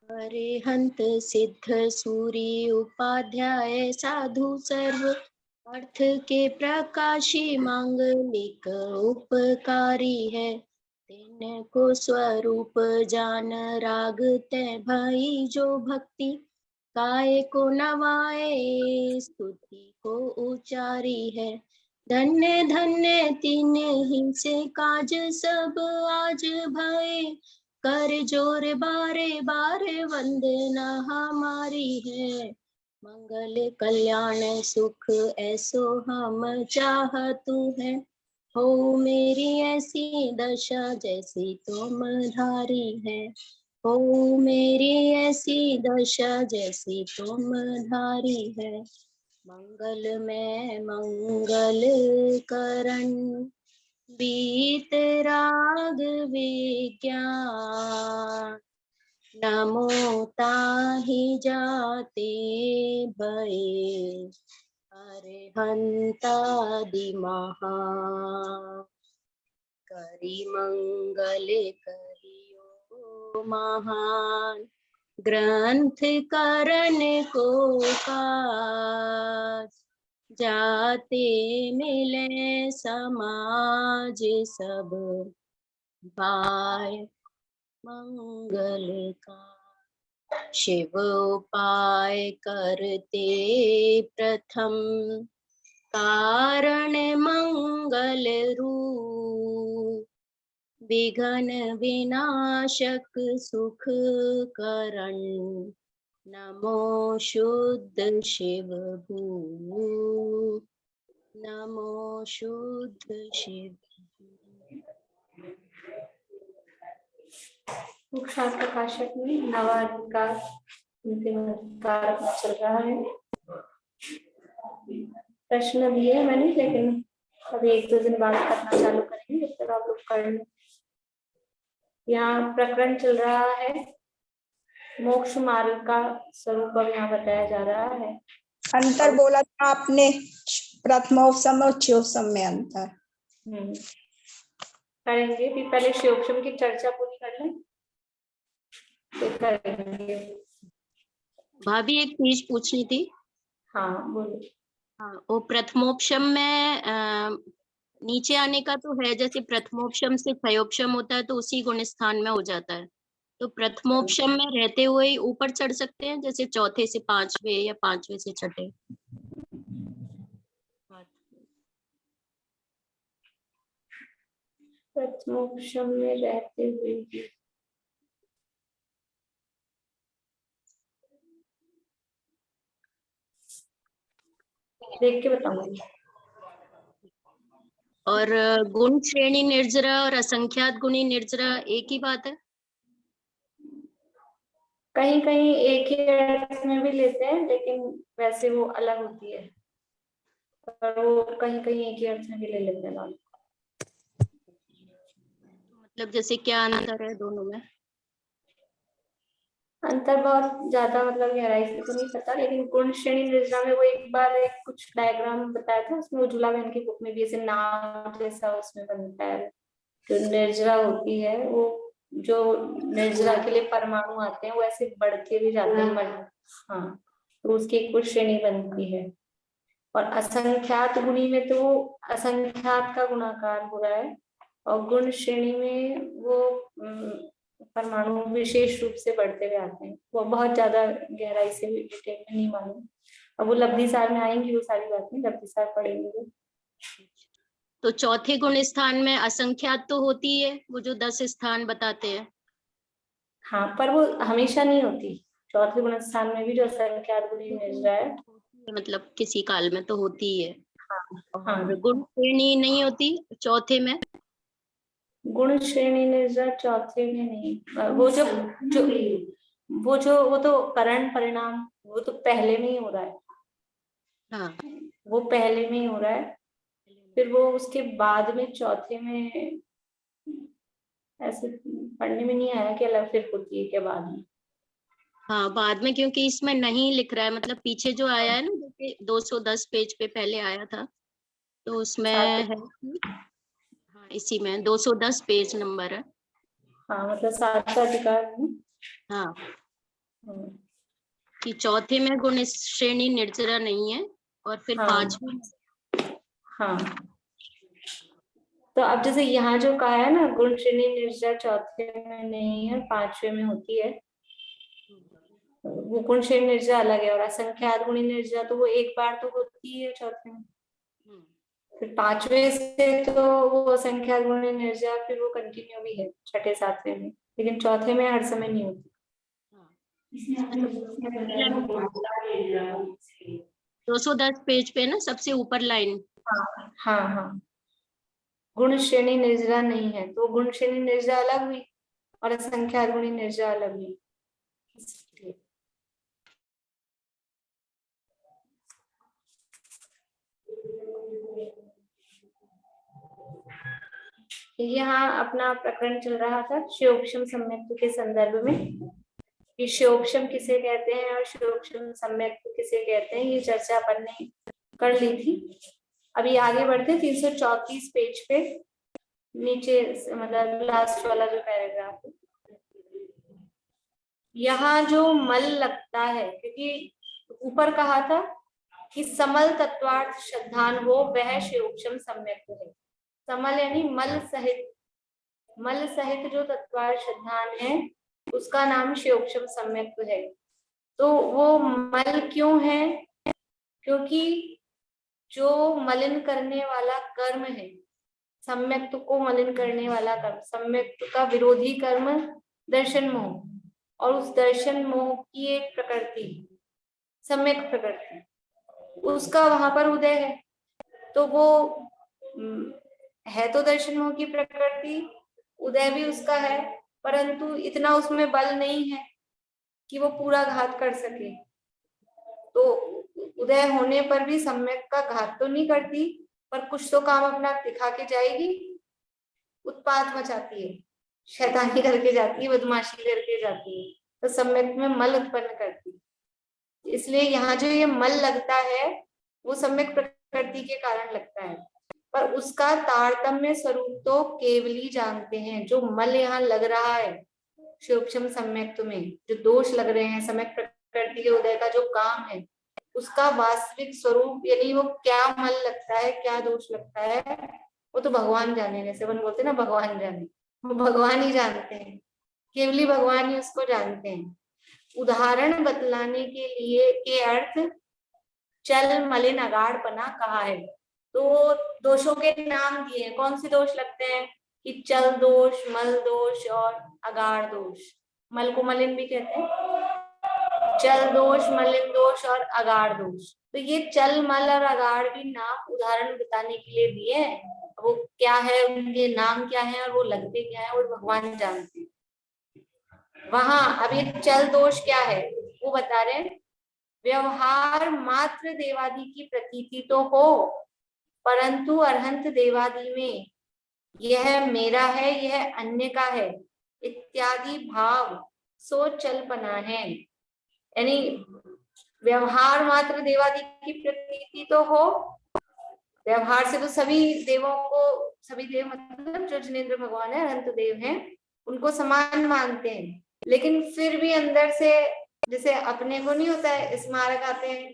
अरिहंत सिद्ध सूरी उपाध्याय साधु सर्व अर्थ के प्रकाशी मांगलिक उपकारी है। तेन को स्वरूप जान राग ते भई जो भक्ति काय को नवाए स्तुति को उचारी है। धन्य धन्य तीन ही से काज सब आज भय कर जोर बारे बारे वंदना हमारी है। मंगल कल्याण सुख ऐसो हम चाहतु है। हो मेरी ऐसी दशा जैसी तुम धारी है। हो मेरी ऐसी दशा जैसी तुम धारी है। मंगल में मंगल करण बीत राग विज्ञान नमो ताहि जाते भये अरिहंतादि महा करि मंगल करियो महान ग्रंथ करण को काज जाते मिले समाज सब भाय मंगल का। शिव उपाय करते प्रथम कारण मंगल रूप विघ्न विनाशक सुख करण नमो शुद्ध शिव भू नमो शुद्ध शिव। मुख्य प्रकाशक में नवाधिकार चल रहा है। प्रश्न दिए मैंने, लेकिन अभी एक दो दिन बाद करना चालू करेंगे, जब तक आप लोग कर लें। यहाँ प्रकरण चल रहा है, मोक्ष मार्ग का स्वरूप अब यहाँ बताया जा रहा है। अंतर बोला था आपने, प्रथमोपसम और च्योपसम में अंतर करेंगे भी। पहले शिवोपसम की चर्चा पूरी कर लें, फिर करेंगे। भाभी एक चीज पूछनी थी। हाँ बोलो। हाँ, वो प्रथमोपशम में नीचे आने का तो है, जैसे प्रथमोपशम से क्षयोपशम होता है तो उसी गुण स्थान में हो जाता है। तो प्रथमोपशम में रहते हुए ही ऊपर चढ़ सकते हैं, जैसे चौथे से पांचवे या पांचवे से छठे। प्रथमोपशम में रहते हुए देख के बताऊंगी। और गुण श्रेणी निर्जरा और असंख्यात गुणी निर्जरा एक ही बात है? कहीं कहीं एक ही अर्थ में भी लेते हैं, लेकिन वैसे वो अलग होती है, पर वो कहीं कहीं एक ही अर्थ में भी ले लेते हैं। मतलब जैसे क्या अंतर है दोनों में? अंतर बहुत ज्यादा मतलब गहराई से तो नहीं पता, लेकिन गुण श्रेणी निर्जरा में वो एक बार एक कुछ डायग्राम बताया था, उसमें उज्ज्वला बहन की बुक में भी ऐसे नाम जैसा उसमें बनता है। जो निर्जरा होती है, वो जो निर्जरा के लिए परमाणु आते हैं वो ऐसे बढ़ के भी जाते हैं। हाँ, तो उसकी एक कुछ श्रेणी बनती है। और असंख्यात गुणी में तो असंख्यात का गुणाकार हो रहा है, और गुण श्रेणी में वो परमाणु विशेष रूप से बढ़ते हुए आते हैं। वो बहुत ज्यादा गहराई से डिटेल में नहीं मालूम। अब वो लब्धि सार में आएंगी वो सारी बातें, लब्धि सार पढ़ेंगे। तो चौथे गुण स्थान में असंख्यात तो होती है, वो जो 10 स्थान बताते हैं। हाँ, पर वो हमेशा नहीं होती। चौथे गुण स्थान में भी जो असंख्यात गुणी निर्जरा है, मतलब किसी काल में तो होती है। हाँ, और गुण श्रेणी नहीं होती चौथे में? गुण श्रेणी निर्जरा चौथे में नहीं। वो तो करण परिणाम वो तो पहले में ही हो रहा है। हाँ, वो पहले में ही हो रहा है, फिर वो उसके बाद में चौथे में ऐसे पढ़ने में नहीं आया कि अलग फिर होती है के बाद में। हाँ बाद में, क्योंकि इसमें नहीं लिख रहा है, मतलब पीछे जो आया है ना, जैसे 210 पेज पे पहले आया था, तो उसमें है। हाँ, इसी में 210 पेज नंबर है। हाँ, मतलब 7 का अधिकार है। हाँ, कि चौथे में गुण श्रेणी निर्जरा नहीं है और फिर हाँ। पांचवें। हाँ, तो अब जैसे यहाँ जो कहा है ना, गुण श्रेणी निर्जरा चौथे में नहीं है, पांचवे में होती है, वो गुण श्रेणी निर्जरा अलग है, और असंख्यात गुणी निर्जरा तो वो एक बार तो होती है चौथे में, फिर पांचवे से तो वो असंख्यात गुणी निर्जरा फिर वो कंटिन्यू भी है छठे सातवें में, लेकिन चौथे में हर समय नहीं होती। 210 पेज पे ना सबसे ऊपर लाइन। हाँ हाँ हाँ, गुण श्रेणी निर्जरा नहीं है, तो गुण श्रेणी निर्जरा अलग हुई और असंख्यात गुणी निर्जरा अलग हुई। यहाँ अपना प्रकरण चल रहा था शिवोक्षम सम्यक्त्व के संदर्भ में, कि शिवोक्षम किसे कहते हैं और शिवोक्षम सम्यक्त्व किसे कहते हैं, ये चर्चा अपन ने कर ली थी। अभी आगे बढ़ते 334 पेज पे नीचे, मतलब लास्ट वाला जो पैराग्राफ है, यहाँ जो मल लगता है, क्योंकि ऊपर कहा था कि समल तत्वार्थ श्रद्धान हो वह शिवोक्षम सम्यक्त्व है। समल यानी मल सहित जो तत्वार्थ श्रद्धान है उसका नाम शिवोक्षम सम्यक्त्व है। तो वो मल क्यों है? क्योंकि जो मलिन करने वाला कर्म है, सम्यक्त्व को मलिन करने वाला कर्म, सम्यक्त्व का विरोधी कर्म दर्शन मोह, और उस दर्शन मोह की एक प्रकृति सम्यक प्रकृति, उसका वहां पर उदय है। तो वो है तो दर्शन मोह की प्रकृति, उदय भी उसका है, परंतु इतना उसमें बल नहीं है कि वो पूरा घात कर सके। तो उदय होने पर भी सम्यक का घात तो नहीं करती, पर कुछ तो काम अपना दिखा के जाएगी, उत्पात मचाती है, शैतानी करके जाती है, बदमाशी करके जाती है, तो सम्यक में मल उत्पन्न करती है। इसलिए यहाँ जो ये मल लगता है वो सम्यक प्रकृति के कारण लगता है, पर उसका तारतम्य स्वरूप तो केवली जानते हैं। जो मल यहाँ लग रहा है शिवोक्षम सम्यक्त्व में, जो दोष लग रहे हैं सम्यक प्रकृति के उदय का जो काम है, उसका वास्तविक स्वरूप यानी वो क्या मल लगता है, क्या दोष लगता है, वो तो भगवान जाने। जैसे अपन बोलते हैं ना, भगवान जाने, वो भगवान ही जानते हैं, केवली भगवान ही उसको जानते हैं। उदाहरण बतलाने के लिए के अर्थ चल मलिन अगाढ़पना कहा है। तो दोषों के नाम दिए, कौन से दोष लगते हैं कि चल दोष, मल दोष और अगाढ़ दोष। मल को मलिन भी कहते हैं, चल दोष, मलिन दोष और अगाढ़ दोष। तो ये चल, मल और अगाढ़ भी नाम उदाहरण बताने के लिए दिए हैं। वो क्या है, उनके नाम क्या है और वो लगते क्या है, वो भगवान जानते हैं। वहां अभी चल दोष क्या है वो बता रहे हैं, व्यवहार मात्र देवादि की प्रतीति तो हो, परंतु अरहंत देवादि में यह मेरा है, यह अन्य का है इत्यादि भाव सो चलपना है। यानी व्यवहार मात्र देवादि की प्रतीति तो हो, व्यवहार से तो सभी देवों को, सभी देव मतलब जो जिनेंद्र भगवान है, अनंत देव हैं, उनको समान मानते हैं, लेकिन फिर भी अंदर से जैसे अपने को नहीं होता है, स्मारक आते हैं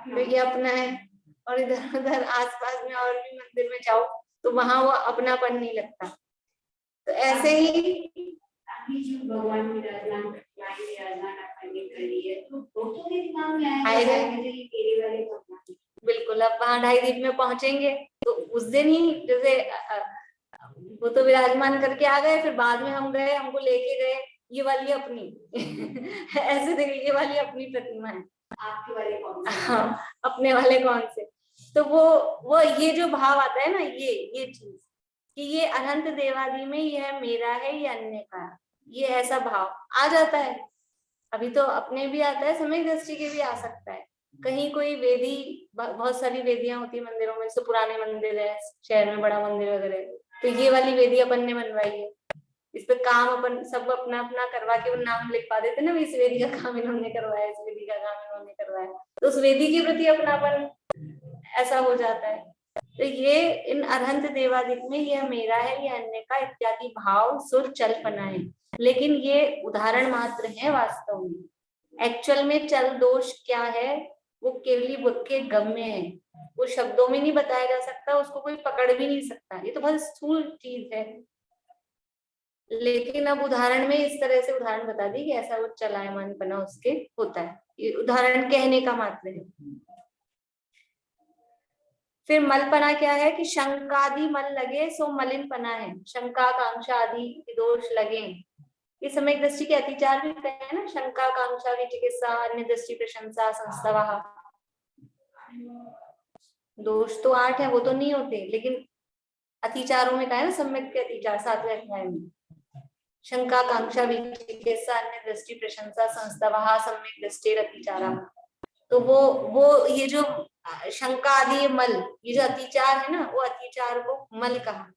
तो ये अपना है, और इधर उधर आसपास में और भी मंदिर में जाओ तो वहां वो अपनापन नहीं लगता। तो ऐसे ही भगवान बिल्कुल, अब वहां ढाई दीप में पहुंचेंगे तो उस दिन ही जैसे वो तो विराजमान करके आ गए, फिर बाद में हम गए, हमको लेके गए, ये वाली अपनी ऐसे देखिए, ये वाली अपनी प्रतिमा है, आपके वाले कौन से? हाँ, अपने वाले कौन से? तो वो ये जो भाव आता है ना, ये चीज कि ये अनंत देवादि में यह मेरा है, ये अन्य का, ये ऐसा भाव आ जाता है। अभी तो अपने भी आता है, समय दृष्टि के भी आ सकता है। कहीं कोई वेदी, बहुत सारी वेदियां होती है मंदिरों में, तो पुराने मंदिर है शहर में, बड़ा मंदिर वगैरह, तो ये वाली वेदी अपन ने बनवाई है, इस पे काम अपन सब अपना अपना करवा के वो नाम लिखवा देते ना, इस वेदी का काम इन्होंने करवाया, इस वेदी का काम इन्होंने करवाया, तो उस वेदी के प्रति अपनापन ऐसा हो जाता है। तो ये इन अरहंत देवादिक में यह मेरा है, यह अन्य का इत्यादि भाव सुर चलपना है, लेकिन ये उदाहरण मात्र है वास्तव में। एक्चुअल में चल दोष क्या है वो केवली बुद्ध के गम्य है, वो शब्दों में नहीं बताया जा सकता, उसको कोई पकड़ भी नहीं सकता, ये तो बहुत स्थूल चीज है। लेकिन अब उदाहरण में इस तरह से उदाहरण बता दी कि ऐसा वो चलायमान बना उसके होता है, ये उदाहरण कहने का मात्र है। फिर मलपना क्या है कि शंकादि मल लगे सो मलिनपना है, शंका कांक्षा आदि के दोष लगे, ये समय दृष्टि के अतिचार भी कहते हैं ना, शंका कांक्षा की चिकित्सा अन्य दृष्टि प्रशंसा संस्तवः, दोष तो 8 है वो तो नहीं होते, लेकिन अतिचारों में कहा है ना सम्यक के अतिचार 7वें अध्याय में, शंका कांक्षा भी चिकित्सा अन्य दृष्टि प्रशंसा संस्तवः सम्यक दृष्टि अतिचारा, तो वो ये जो शंका आदि मल, ये जो अतिचार है ना, वो अतिचार को मल कहा,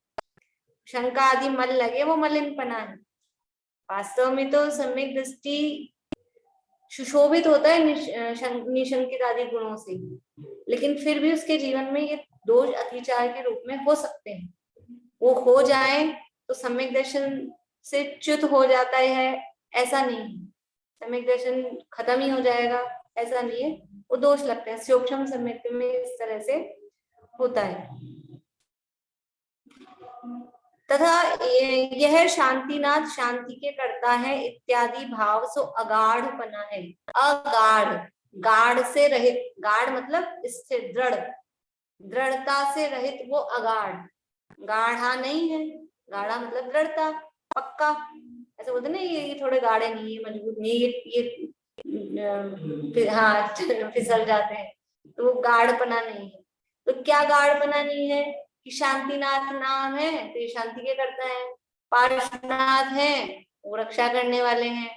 शंका आदि मल लगे वो मलिनपना है। वास्तव में तो सम्यक दृष्टि सुशोभित होता है निशंकित आदि गुणों से, लेकिन फिर भी उसके जीवन में ये दोष अतिचार के रूप में हो सकते हैं। वो हो जाए तो सम्यक दर्शन से च्युत हो जाता है ऐसा नहीं है, सम्यक दर्शन खत्म ही हो जाएगा ऐसा नहीं है, वो दोष लगते हैं। सूक्ष्म सम्यक में इस तरह से होता है। तथा यह शांतिनाथ शांति के करता है इत्यादि भाव सो अगाढ़पना है, अगाढ़, गाढ़ से रहित, गाढ़ मतलब स्थिर दृढ़, दृढ़ता से रहित वो अगाढ़, गाढ़ा नहीं है, गाढ़ा मतलब दृढ़ता पक्का, ऐसा बोलते ना ये थोड़े गाढ़े नहीं है मजबूत नहीं, ये हाँ फिसल जाते हैं, तो वो गाढ़पना नहीं है। तो क्या गाढ़पना नहीं है कि शांतिनाथ नाम है तो ये शांति के करता है, पार्श्वनाथ है वो रक्षा करने वाले हैं,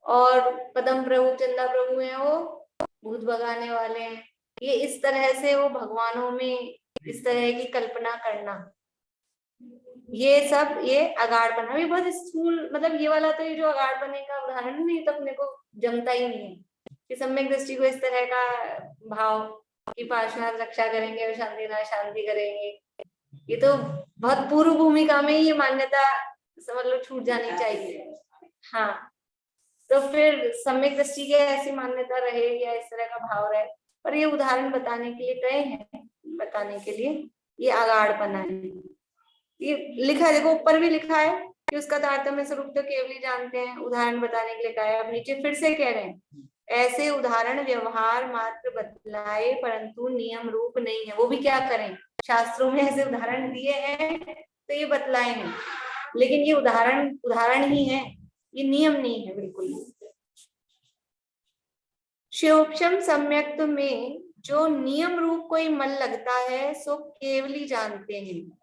और पदम प्रभु चंदा प्रभु है वो भूत भगाने वाले हैं, ये इस तरह से वो भगवानों में इस तरह की कल्पना करना, ये सब ये अगाढ़पना भी बहुत स्थूल, मतलब ये वाला तो ये जो अगाढ़पने का उदाहरण नहीं तो अपने को जमता ही नहीं है कि सम्यक दृष्टि को इस तरह का भाव कि पार्श्वनाथ रक्षा करेंगे और शांतिनाथ शांति करेंगे, ये तो बहुत पूर्व भूमिका में ये मान्यता समझ लो छूट जानी चाहिए। हाँ, तो फिर सम्यक दृष्टि की ऐसी मान्यता रहे या इस तरह का भाव रहे, पर ये उदाहरण बताने के लिए गए हैं, बताने के लिए ये अगाढ़पना है। ये लिखा है, देखो ऊपर भी लिखा है कि उसका तारतम्य स्वरूप तो केवल जानते हैं, उदाहरण बताने के लिए कहा है। अब नीचे फिर से कह रहे हैं ऐसे उदाहरण व्यवहार मात्र बतलाए परंतु नियम रूप नहीं है। वो भी क्या करें, शास्त्रों में ऐसे उदाहरण दिए हैं तो ये बतलाए हैं, लेकिन ये उदाहरण ही है, ये नियम नहीं है बिल्कुल। शिवोपम सम्यक्त में जो नियम रूप कोई मन लगता है सो केवली जानते हैं,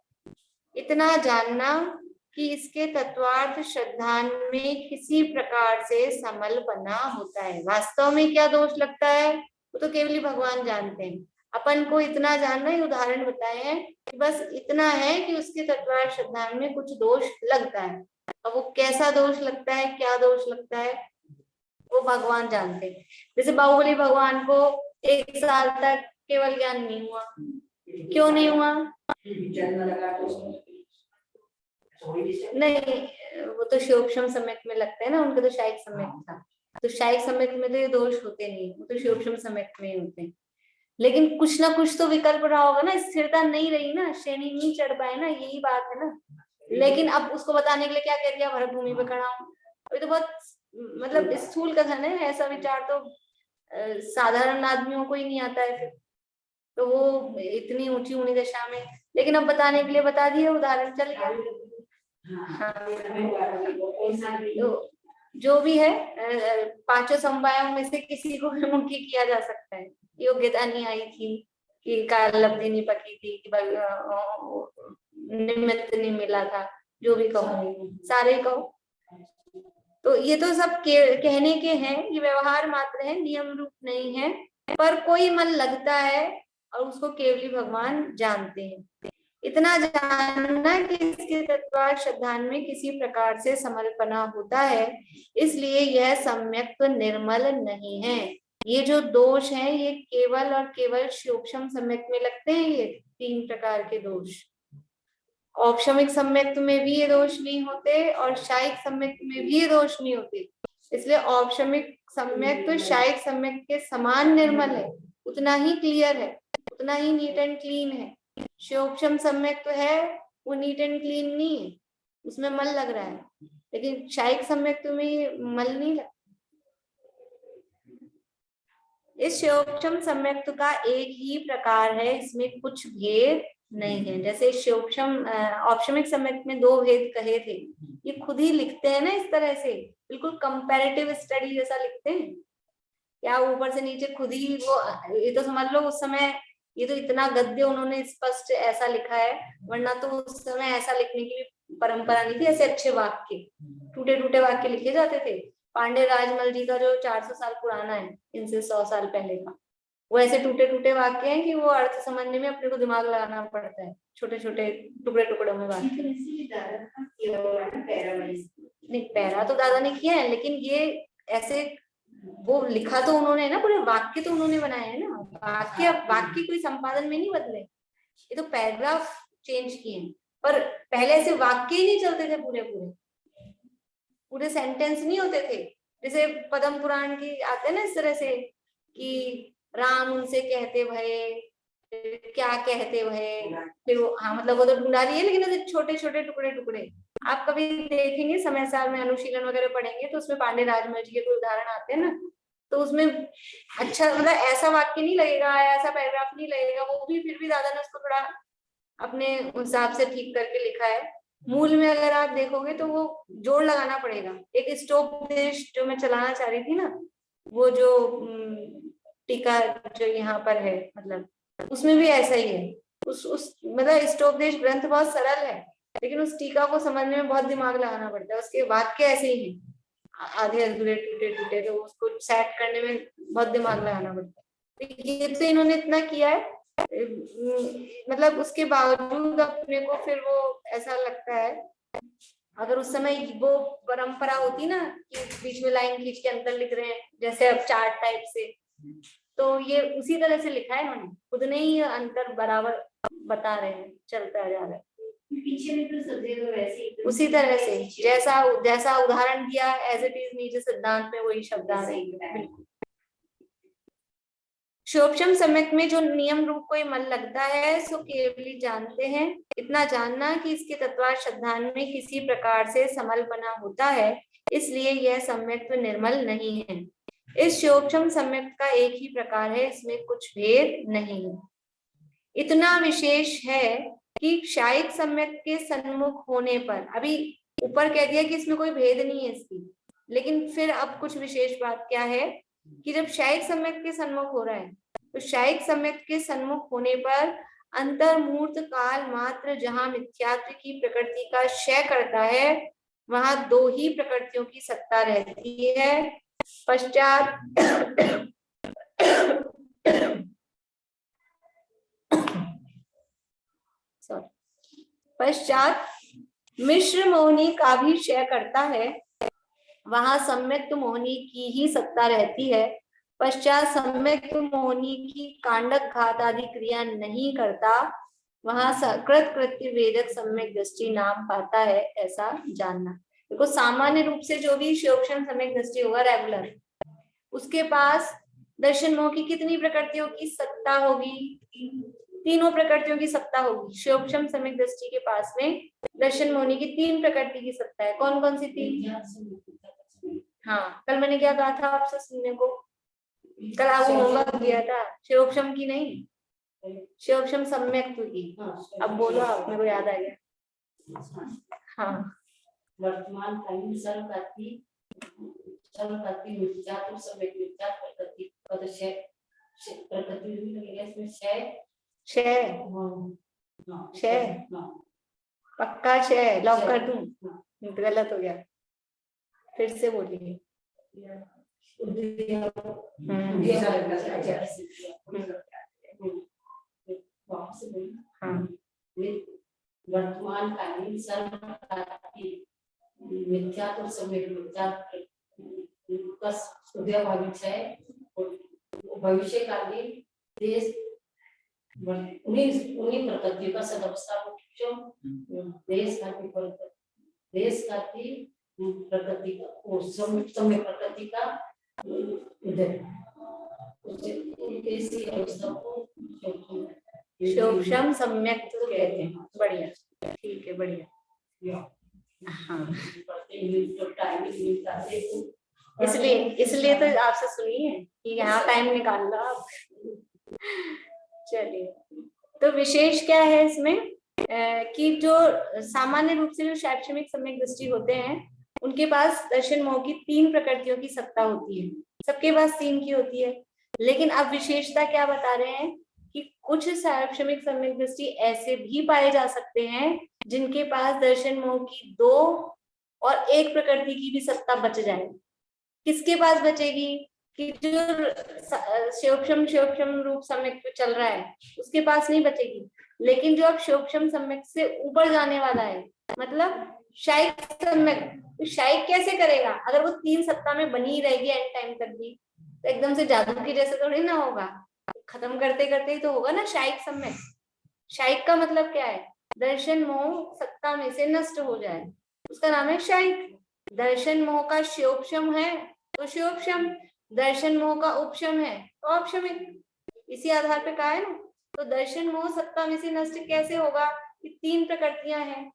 इतना जानना कि इसके तत्वार्थ श्रद्धान में किसी प्रकार से समल बना होता है। वास्तव में क्या दोष लगता है वो तो केवली भगवान जानते हैं, अपन को इतना जानना ही उदाहरण बताए हैं कि बस इतना है कि उसके तत्वार्थ श्रद्धान में कुछ दोष लगता है। अब वो कैसा दोष लगता है, क्या दोष लगता है, वो भगवान जानते हैं। जैसे बाहुबली भगवान को 1 साल तक केवल ज्ञान नहीं हुआ, क्यों नहीं हुआ? नहीं, वो तो शिवोपम सम्यक में लगते हैं ना, उनका तो शायिक सम्यक था, तो शायिक सम्यक में तो ये दोष होते नहीं, वो तो शिवोपम सम्यक में ही होते हैं। लेकिन कुछ ना कुछ तो विकल्प रहा होगा ना, स्थिरता नहीं रही ना, श्रेणी नहीं चढ़ पाए ना, यही बात है ना। लेकिन अब उसको बताने के लिए क्या कह दिया, भरत भूमि पे खड़ा हूँ, ये तो बहुत मतलब स्थूल कथन है, ऐसा विचार तो साधारण आदमियों को ही नहीं आता है फिर, तो वो इतनी ऊंची दशा में, लेकिन अब बताने के लिए बता दिया, उदाहरण चल गया। हाँ, तो जो भी है 5 समवायों में से किसी को भी मुक्ति किया जा सकता है। योग्यता नहीं आई थी कि काल लब्धि नहीं पकी थी कि निमित्त नहीं मिला था, जो भी कहो, सारे कहो, तो ये तो सब कहने के हैं, ये व्यवहार मात्र है, नियम रूप नहीं है, पर कोई मन लगता है और उसको केवली भगवान जानते हैं। इतना जानना कि इसके तत्वार्थ श्रद्धान में किसी प्रकार से समर्पणा होता है, इसलिए यह सम्यक निर्मल नहीं है। ये जो दोष है ये केवल और केवल शिवोपम सम्यक में लगते हैं, ये 3 प्रकार के दोष। औपशमिक सम्यक में भी ये दोष नहीं होते और शायिक सम्यक में भी ये दोष नहीं होते, इसलिए औपशमिक सम्यक तो शायिक सम्यक के समान निर्मल है, उतना ही क्लियर है, उतना ही नीट एंड क्लीन है। शोभशम सम्यक तो है, वो नीट एंड क्लीन नहीं है, उसमें मल लग रहा है, लेकिन शायिक सम्यक में मल नहीं लग। इस शोभशम सम्यक्त का एक ही प्रकार है, इसमें कुछ भेद नहीं है। जैसे शोभशम औपशमिक सम्यक्त में दो भेद कहे थे, ये खुद ही लिखते हैं ना इस तरह से, बिल्कुल कंपैरेटिव स्टडी जैसा लिखते हैं। क्या ऊपर से नीचे खुद ही वो, ये तो समझ लो उस समय ये तो इतना गद्य उन्होंने स्पष्ट ऐसा लिखा है, वरना तो उस समय ऐसा लिखने की भी परंपरा नहीं थी। ऐसे अच्छे वाक्य, टूटे टूटे वाक्य लिखे जाते थे। पांडे राजमल जी का जो 400 साल पुराना है, इनसे 100 साल पहले का, वो ऐसे टूटे टूटे वाक्य हैं कि वो अर्थ समझने में अपने को दिमाग लगाना पड़ता है, छोटे छोटे टुकड़े टुकड़ों में वाक्य। नहीं, पैरा तो दादा ने किया है, लेकिन ये ऐसे वो लिखा तो उन्होंने है ना, पूरे वाक्य तो उन्होंने बनाए हैं ना। वाक्य कोई संपादन में नहीं बदले, ये तो पैराग्राफ चेंज किए हैं, पर पहले ऐसे वाक्य ही नहीं चलते थे, पूरे सेंटेंस नहीं होते थे। जैसे पद्म पुराण की आते हैं ना इस तरह से कि राम उनसे कहते भये, क्या कहते भये, फिर वो, हाँ मतलब वो तो ढूंढा रही है, लेकिन ऐसे छोटे छोटे टुकड़े टुकड़े। आप कभी देखेंगे समय साल में अनुशीलन वगैरह पढ़ेंगे तो उसमें पांडे राजमल जी के कोई उदाहरण आते हैं ना, तो उसमें अच्छा मतलब ऐसा वाक्य नहीं लगेगा, ऐसा पैराग्राफ नहीं लगेगा, वो भी फिर भी दादा ने उसको थोड़ा अपने हिसाब से ठीक करके लिखा है। मूल में अगर आप देखोगे तो वो जोड़ लगाना पड़ेगा। एक स्टोपदेश जो मैं चलाना चाह रही थी ना, वो जो टीका जो यहाँ पर है, मतलब उसमें भी ऐसा ही है। उस मतलब स्टोपदेश ग्रंथ बहुत सरल है, लेकिन उस टीका को समझने में बहुत दिमाग लगाना पड़ता है। उसके वाक्य ऐसे ही हैं, आधे अधूरे टूटे टूटे, तो उसको सेट करने में बहुत दिमाग लगाना पड़ता है। ये तो इन्होंने इतना किया है, मतलब उसके बावजूद अपने को फिर वो ऐसा लगता है, अगर उस समय वो परंपरा होती ना कि बीच में लाइन खींच के अंतर लिख रहे हैं जैसे अब चार्ट टाइप से, तो ये उसी तरह से लिखा है इन्होंने, खुद ने ही अंतर बराबर बता रहे हैं, चलता जा रहा है पीछे में तो सब जगह वैसे उसी तरह से जैसा उदाहरण दिया एज इट इज नीचे सिद्धांत में वही शब्द आ रहे हैं। बिल्कुल शोभशम सम्यक में जो नियम रूप कोई मन लगता है सो केवली जानते हैं, इतना जानना कि इसके तत्वार्थ श्रद्धान में किसी प्रकार से समल बना होता है, इसलिए यह सम्यक निर्मल नहीं है। इस शोभशम सम्यक का एक ही प्रकार है, इसमें कुछ भेद नहीं है। इतना विशेष है कि शायिक सम्यक के सन्मुख होने पर, अभी ऊपर कह दिया कि इसमें कोई भेद नहीं है इसकी, लेकिन फिर अब कुछ विशेष बात क्या है कि जब शायिक सम्यक के सन्मुख हो रहा है तो शायिक सम्यक के सन्मुख होने पर अंतर्मूर्त काल मात्र जहां मिथ्यात्व की प्रकृति का क्षय करता है वहां दो ही प्रकृतियों की सत्ता रहती है। पश्चात मिश्र मोहिनी का भी क्षय करता है, वहां सम्यक्त मोहिनी की ही सत्ता रहती है। पश्चात सम्यक्त मोहिनी की कांडक घात आदि क्रिया नहीं करता, वहां सकृत कृत्य वेदक सम्यक दृष्टि नाम पाता है, ऐसा जानना। देखो सामान्य रूप से जो भी शोभशम सम्यक दृष्टि होगा रेगुलर, उसके पास दर्शन मोह की कितनी प्रकृतियों की सत्ता होगी? तीनों प्रकृतियों की सत्ता होगी। शोभशम सम्यक दृष्टि के पास में दर्शन मोहिनी की 3 प्रकृति की सत्ता है। कौन कौन सी 3? हाँ, कल मैंने क्या कहा था आपसे सुनने को, कल आप होमवर्क दिया था, शोभशम की नहीं, शोभशम सम्यक्त्व की। अब बोलो आप, मेरे को याद आ गया। हाँ, वर्तमान कालीन सर्वकाती मिथ्यात्व सम्यक मिथ्यात्व प्रकृति पदशय प्रकृति भी लगेगा इसमें क्षय पक्का क्षय लॉक कर दूं? गलत हो गया, फिर से बोलिए। वर्तमान कालीन सर्वकाती मिथ्यात्व सम्यक मिथ्यात्व भविष्य कालीन देश उन्हीं प्रकृतियों का सदवस्था देश का प्रकृति का सम्यक प्रकृति प्रकृति का उदय, ऐसी अवस्था को शोभशम सम्यक तो कहते हैं। बढ़िया, ठीक है, बढ़िया। हाँ, इसलिए तो आपसे सुनी है कि यहाँ टाइम निकाल लो आप। चलिए, तो विशेष क्या है इसमें कि जो सामान्य रूप से जो शैक्षणिक सम्यक दृष्टि होते हैं उनके पास दर्शन मोह की 3 प्रकृतियों की सत्ता होती है। सबके पास 3 की होती है, लेकिन अब विशेषता क्या बता रहे हैं कि कुछ शैक्षणिक सम्यक दृष्टि ऐसे भी पाए जा सकते हैं जिनके पास दर्शन मोह की 2 और 1 प्रकृति की भी सत्ता बच जाए। किसके पास बचेगी कि जो शोभशम रूप सम्यक पे चल रहा है उसके पास नहीं बचेगी, लेकिन जो अब शोभशम सम्यक से ऊपर जाने वाला है, मतलब शायिक सम्यक, तो शायिक कैसे करेगा? अगर वो 3 सत्ता में बनी ही रहेगी एंड टाइम तक भी, तो एकदम से जादू की जैसे तो नहीं ना होगा, खत्म करते करते ही तो होगा ना शायिक सम्यक। शायिक का मतलब क्या है? दर्शन मोह सत्ता में से नष्ट हो जाए, उसका नाम है शायिक। दर्शन मोह का शोभशम है तो शोभशम, दर्शन मोह का उपशम है तो औपशमिक। इसी आधार पे कहा है ना। तो दर्शन मोह सत्ता में से नष्ट कैसे होगा? कि 3 प्रकृतियां हैं,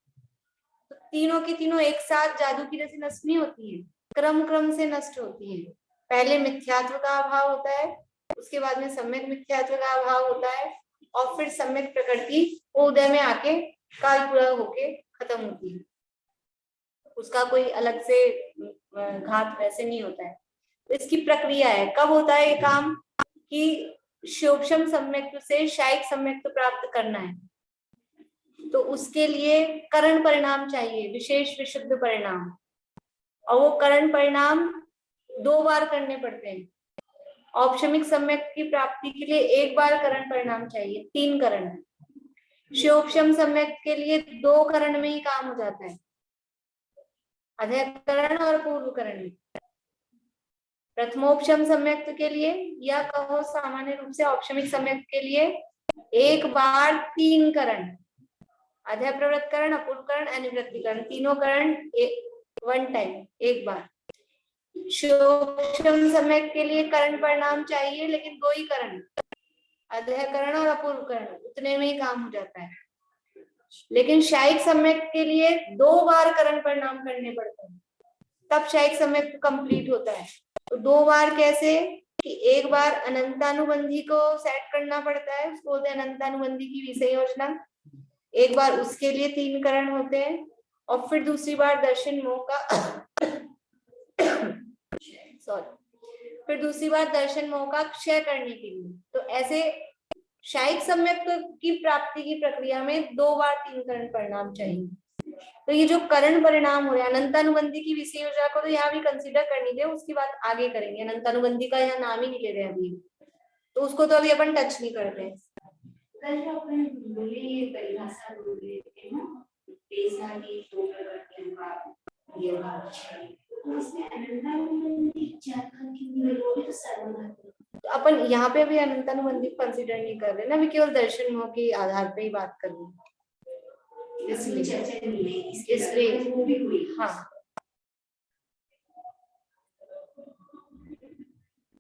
तो तीनों की तीनों एक साथ जादू की जैसे नष्ट नहीं होती है, क्रम से नष्ट होती है। पहले मिथ्यात्व का अभाव होता है, उसके बाद में सम्यक मिथ्यात्व का अभाव होता है, और फिर सम्यक प्रकृति उदय में आके काल पूरा होके खत्म होती है। उसका कोई अलग से घात वैसे नहीं होता है। तो इसकी प्रक्रिया है, कब होता है ये काम कि शोभशम सम्यक से शायिक सम्यक प्राप्त करना है, तो उसके लिए करण परिणाम चाहिए, विशेष विशुद्ध परिणाम, और वो करण परिणाम 2 बार करने पड़ते हैं। औपशमिक सम्यक की प्राप्ति के लिए 1 बार करण परिणाम चाहिए, 3 करण। शोभशम सम्यक के लिए 2 करण में ही काम हो जाता है, अध्ययकरण और पूर्वकरण में। प्रथमोपशम सम्यक के लिए या कहो सामान्य रूप से औपशमिक सम्यक के लिए 1 बार 3 करण, अध्यय प्रवृत्तकरण, अपूर्वकरण, अनिवृत्तिकरण, तीनों करण 1 टाइम, 1 बार। शोभशम सम्यक के लिए करण परिणाम चाहिए, लेकिन 2 ही करण, अध्ययकरण और अपूर्वकरण, उतने में ही काम हो जाता है। लेकिन शायिक सम्यक के लिए 2 बार करण परिणाम करने पड़ते हैं, तब शायिक सम्यक कंप्लीट होता है। तो 2 बार कैसे कि 1 बार अनंतानुबंधी को सेट करना पड़ता है, उसको बोलते हैं अनंतानुबंधी की विषय योजना। 1 बार उसके लिए 3 करण होते हैं, और फिर दूसरी बार दर्शन मोह का फिर दूसरी बार दर्शन मोह का क्षय करने के लिए। तो ऐसे शायिक सम्यक की प्राप्ति की प्रक्रिया में 2 बार 3 करण परिणाम चाहिए। तो ये जो करण परिणाम हो रहा है, अनंतानुबंधी की विषय योजना को तो यहाँ भी कंसीडर करनी है, उसकी बात आगे करेंगे। अनंतानुबंधी का यहाँ नाम ही नहीं ले रहे अभी, तो उसको तो अभी अपन टच नहीं करते हैं। अपन यहाँ पे अभी अनंतानुबंधी कंसीडर नहीं कर रहे ना, अभी केवल दर्शन मोह के आधार पे ही बात कर रहे हैं, इसलिए हाँ।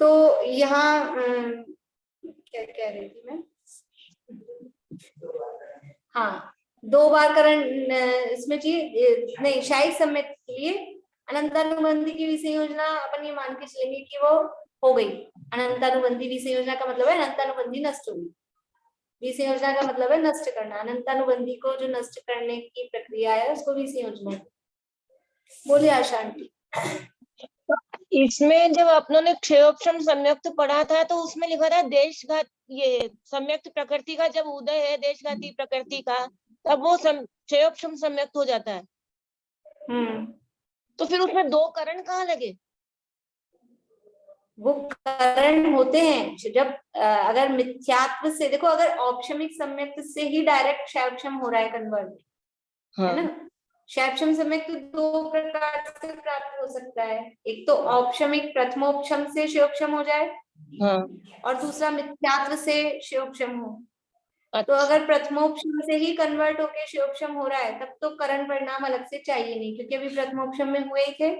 तो यहाँ क्या कह रही थी मैं? हाँ, 2 बार करण इसमें चाहिए नहीं। शायिक सम्यक के लिए अनंतानुबंधी की विषय योजना अपन ये मान के चलेंगे कि वो हो गई। अनंतानुबंधी विषय योजना का मतलब है अनंतानुबंधी नष्ट होगी। विषय योजना का मतलब है नष्ट करना, अनंतानुबंधी को जो नष्ट करने की प्रक्रिया है उसको विषय योजना। बोलिए आशा आंटी। इसमें जब अपनों ने क्षयोपशम सम्यक्त पढ़ा था तो उसमें लिखा था देशघात, ये सम्यक्त प्रकृति का जब उदय है देशघाती प्रकृति का, तब वो क्षयोपशम सम्यक्त हो जाता है। तो फिर उसमें 2 करण कहाँ लगे? वो करण होते हैं जब अगर मिथ्यात्व से, देखो अगर औपशमिक सम्यक्त से ही डायरेक्ट क्षयोपशम हो रहा है कन्वर्ट, है ना। क्षयोपशम सम्यक्त 2 प्रकार से प्राप्त हो सकता है, एक तो औपशमिक प्रथमोपशम से क्षयोपशम हो जाए, और दूसरा मिथ्यात्व से क्षयोपशम हो। तो अगर प्रथमोपशम से ही कन्वर्ट होके क्षयोपशम हो रहा है तब तो करण परिणाम अलग से चाहिए नहीं, क्योंकि अभी प्रथमोपशम में हुए ही थे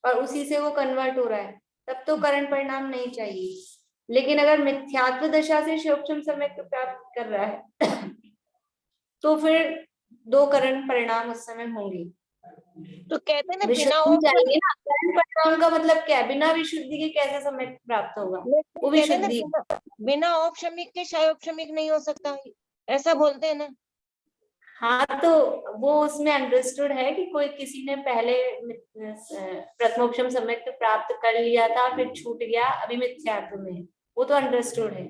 और उसी से वो कन्वर्ट हो रहा है, तब तो करण परिणाम नहीं चाहिए। लेकिन अगर मिथ्यात्व दशा से शिवोपशम सम्यक्त प्राप्त कर रहा है तो फिर 2 करण परिणाम उस समय होंगे। तो कहते हैं ना बिना विशुद्धि ऑप्शन, चाहिए ना, करण परिणाम का मतलब क्या है? बिना विशुद्धि के कैसे सम्यक्त प्राप्त होगा? वो कहते हैं ना विशुद्धि। बिना औपशमिक के क्षयोपशमिक नहीं हो सकता, ऐसा बोलते हैं ना। हाँ, तो वो उसमें अंडरस्टूड है कि कोई किसी ने पहले प्रथमोपशम सम्यक्त प्राप्त कर लिया था, फिर छूट गया, अभी मिथ्यात्व में है, वो तो अंडरस्टूड है।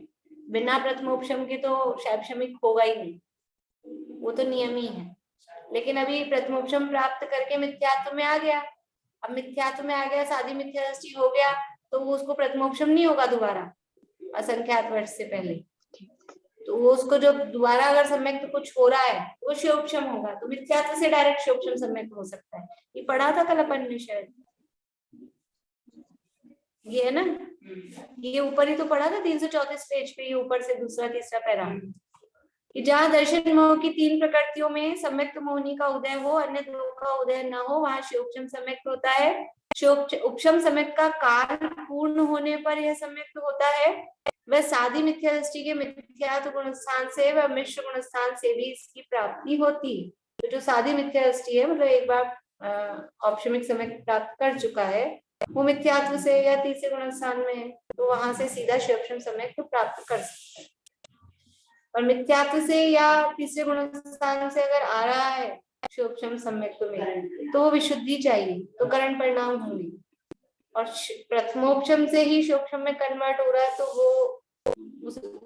बिना प्रथमोपशम के तो क्षयपशमिक होगा ही नहीं, वो तो नियम ही है। लेकिन अभी प्रथमोपशम प्राप्त करके मिथ्यात्व में आ गया, अब मिथ्यात्व में आ गया, साधी मिथ्या दृष्टि हो गया, तो वो उसको प्रथमोपशम नहीं होगा दोबारा असंख्यात वर्ष से पहले। तो वो उसको जब दोबारा अगर सम्यक्त कुछ हो रहा है वो शिवोपशम होगा, तो मिथ्यात्व से डायरेक्ट शिवोपशम सम्यक्त हो सकता है। ये पढ़ा था कल अपन ने शायद, ये है ना, ये ऊपर ही तो पढ़ा था 334 पेज पे, ये ऊपर से दूसरा तीसरा पैरा, कि जहाँ दर्शन मोह की 3 प्रकृतियों में सम्यक्त मोहिनी का उदय हो, अन्य 2 का उदय न हो, वहां शिवोपशम सम्यक्त होता है। शिवोपशम सम्यक्त का काल पूर्ण होने पर यह सम्यक्त होता है। वह साधी मिथ्या दृष्टि के मिथ्यात्व गुणस्थान से व मिश्र गुणस्थान से भी इसकी प्राप्ति होती। तो जो साधी मिथ्या दृष्टि है, मतलब एक बार औपशमिक सम्यक्त प्राप्त कर चुका है, वो मिथ्यात्व से या तीसरे गुणस्थान में है, तो वहां से सीधा शिवोपशम सम्यक्त प्राप्त कर सकता है। और मिथ्यात्व से या तीसरे गुणस्थान से अगर आ रहा है शिवोपशम सम्यक्त में, तो वो विशुद्धि चाहिए, तो करण परिणाम होंगे। और प्रथमोपशम से ही शिवोपशम में कन्वर्ट हो रहा है, तो वो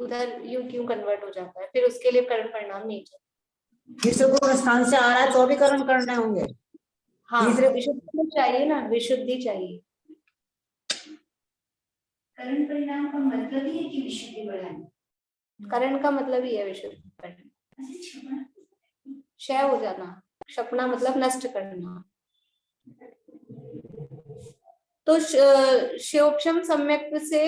उधर यूं क्यों कन्वर्ट हो जाता है, फिर उसके लिए करण परिणाम नहीं चाहिए। तीसरे गुण स्थान से आ रहा है तो भी करण करने होंगे। हाँ, तीसरे विशुद्धि चाहिए ना, विशुद्धि चाहिए। करण परिणाम का मतलब ही है कि विशुद्धि बढ़ाना। करण का मतलब ही है विशुद्धि करना, क्षय हो जाना, क्षपना मतलब नष्ट करना। तो शिवोपशम सम्यक्त से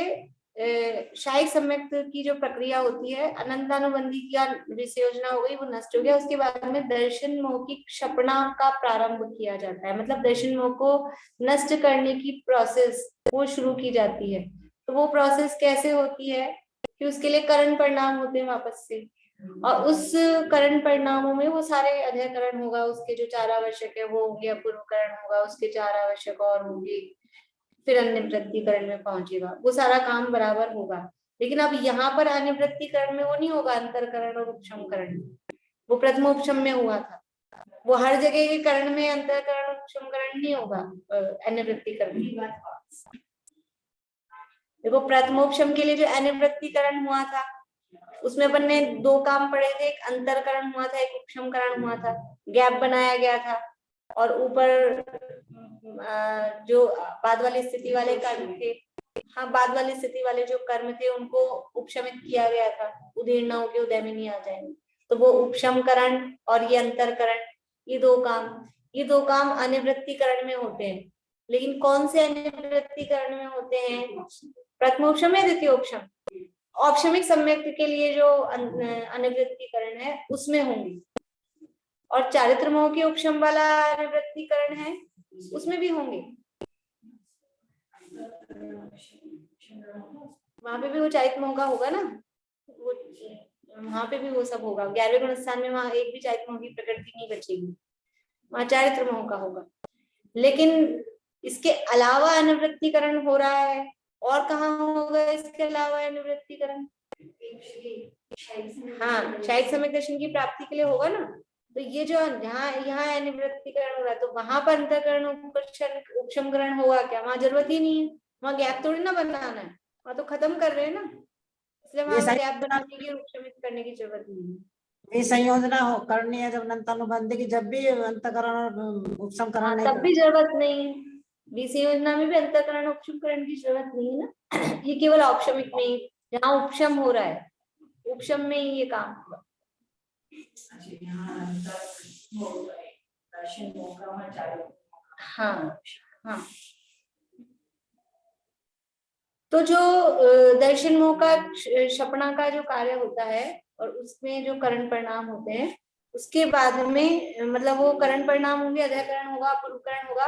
शायिक सम्यक्त की जो प्रक्रिया होती है, अनंतानुबंधी की विषयोजना हो गई, वो नष्ट हो गया। उसके बाद में दर्शन मोह की क्षपणा का प्रारंभ किया जाता है, मतलब दर्शन मोह को नष्ट करने की प्रोसेस वो शुरू की जाती है। तो वो प्रोसेस कैसे होती है कि उसके लिए करण परिणाम होते हैं वापस से, और उस करण परिणामों में वो सारे अध्ययकरण होगा, उसके जो 4 आवश्यक है वो होंगे, अपूर्वकरण होगा, उसके 4 आवश्यक और होंगे, फिर अन्यवृत्तिकरण में पहुंचेगा, वो सारा काम बराबर होगा। लेकिन अब यहाँ पर अन्यवृत्तिकरण में वो नहीं होगा, अंतरकरण और उपशमकरण, वो प्रथमोपशम में हुआ था। वो हर जगह के करण में अंतरकरण उपशमकरण नहीं होगा, अन्यवृत्तिकरण। देखो प्रथमोपशम के लिए जो अन्यवृत्तिकरण हुआ था, उसमें अपन ने 2 काम पढ़े थे, एक अंतरकरण हुआ था, एक उपशमकरण हुआ था, गैप बनाया गया था, और ऊपर जो बाद वाली स्थिति वाले कर्म थे, हाँ बाद वाली स्थिति वाले जो कर्म थे उनको उपशमित किया गया था, उदीर्ण होके उदय में नहीं आ जाएंगे। तो वो उपशमकरण और ये अंतरकरण, ये 2 काम अनिवृत्तिकरण में होते हैं। लेकिन कौन से अनिवृत्तिकरण में होते हैं? प्रथमोपशम या द्वितीयोपशम? औपशमिक सम्यक्त के लिए जो अनिवृत्तिकरण है उसमें होंगे, और चारित्र मोह के उपशम वाला अनिवृत्तिकरण है उसमें भी होंगे। वहां पे भी वो चारित्र मोह का होगा ना, वो वहां पे भी वो सब होगा। 11वें गुण स्थान में वहां एक भी चारित्र मोह की प्रकृति नहीं बचेगी, वहां चारित्र मोह का होगा। लेकिन इसके अलावा अनिवृत्तिकरण हो रहा है, और कहाँ होगा इसके अलावा अनिवृत्तिकरण? हाँ, शायिक सम्यक दर्शन की प्राप्ति के लिए होगा ना। तो ये जो यहाँ अनिवृत्तिकरण हो रहा है, तो वहां पर अंतरकरण उपशमकरण होगा क्या? वहां जरूरत ही नहीं है, वहां गैप थोड़ी ना बनाना है, वहां तो खत्म कर रहे हैं ना, इसलिए वहां गैप बनाने की उपशमित करने की जरूरत नहीं है। ये संयोजना हो करनी है जब अनंतानुबंधी की, जब भी अंतकरण और उपशमकरण नहीं तब भी जरूरत नहीं है। बीसी योजना में भी अंतरकरण उपशमकरण की जरूरत नहीं है ना, ये केवल औपशमिक में ही, जहाँ उपशम हो रहा है उपशम में ही ये काम होगा। हाँ हाँ, तो जो दर्शन मोह का क्षपणा का जो कार्य होता है और उसमें जो करण परिणाम होते हैं, उसके बाद में मतलब वो करण परिणाम होंगे, अध्ययकरण होगा, अपूर्वकरण होगा,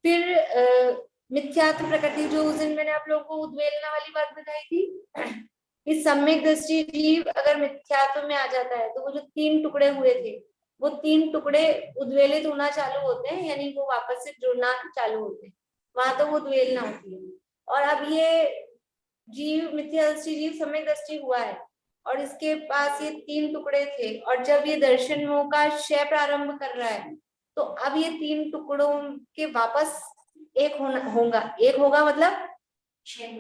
फिर मिथ्यात्व प्रकृति, जो उस दिन मैंने आप लोगों को उद्वेलना वाली बात बताई थी, इस सम्यक दृष्टि जीव अगर मिथ्यात्व में आ जाता है तो वो जो 3 टुकड़े हुए थे वो 3 टुकड़े उद्वेलित होना चालू होते हैं, यानी वो वापस से जुड़ना चालू होते हैं, वहां तो वो उद्वेलना होती है। और अब ये जीव मिथ्या दृष्टि जीव सम्यक दृष्टि हुआ है और इसके पास ये 3 टुकड़े थे, और जब ये दर्शन मोह का क्षय प्रारंभ कर रहा है तो अब ये 3 टुकड़ों के वापस एक होगा मतलब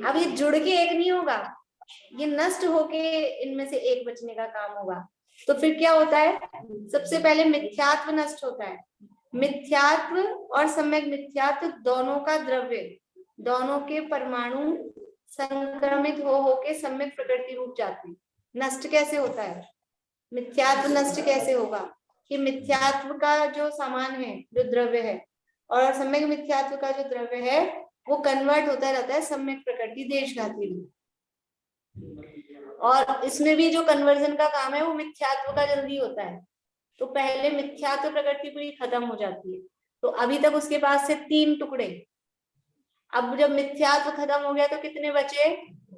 अब ये जुड़ के एक नहीं होगा, ये नष्ट होके इनमें से एक बचने का काम होगा। तो फिर क्या होता है, सबसे पहले मिथ्यात्व नष्ट होता है। मिथ्यात्व और सम्यक मिथ्यात्व दोनों का द्रव्य, दोनों के परमाणु संक्रमित हो के सम्यक प्रकृति रूप जाते हैं। नष्ट कैसे होता है, मिथ्यात्व नष्ट कैसे होगा कि मिथ्यात्व का जो सामान है, जो द्रव्य है, और सम्यक मिथ्यात्व का जो द्रव्य है वो कन्वर्ट होता रहता है सम्यक प्रकृति देशघाती रूप। और इसमें भी जो कन्वर्जन का काम है वो मिथ्यात्व का जल्दी होता है। तो पहले मिथ्यात्व प्रकृति पूरी खत्म हो जाती है, तो अभी तक उसके पास से 3 टुकड़े, अब जब मिथ्यात्व खत्म हो गया तो कितने बचे,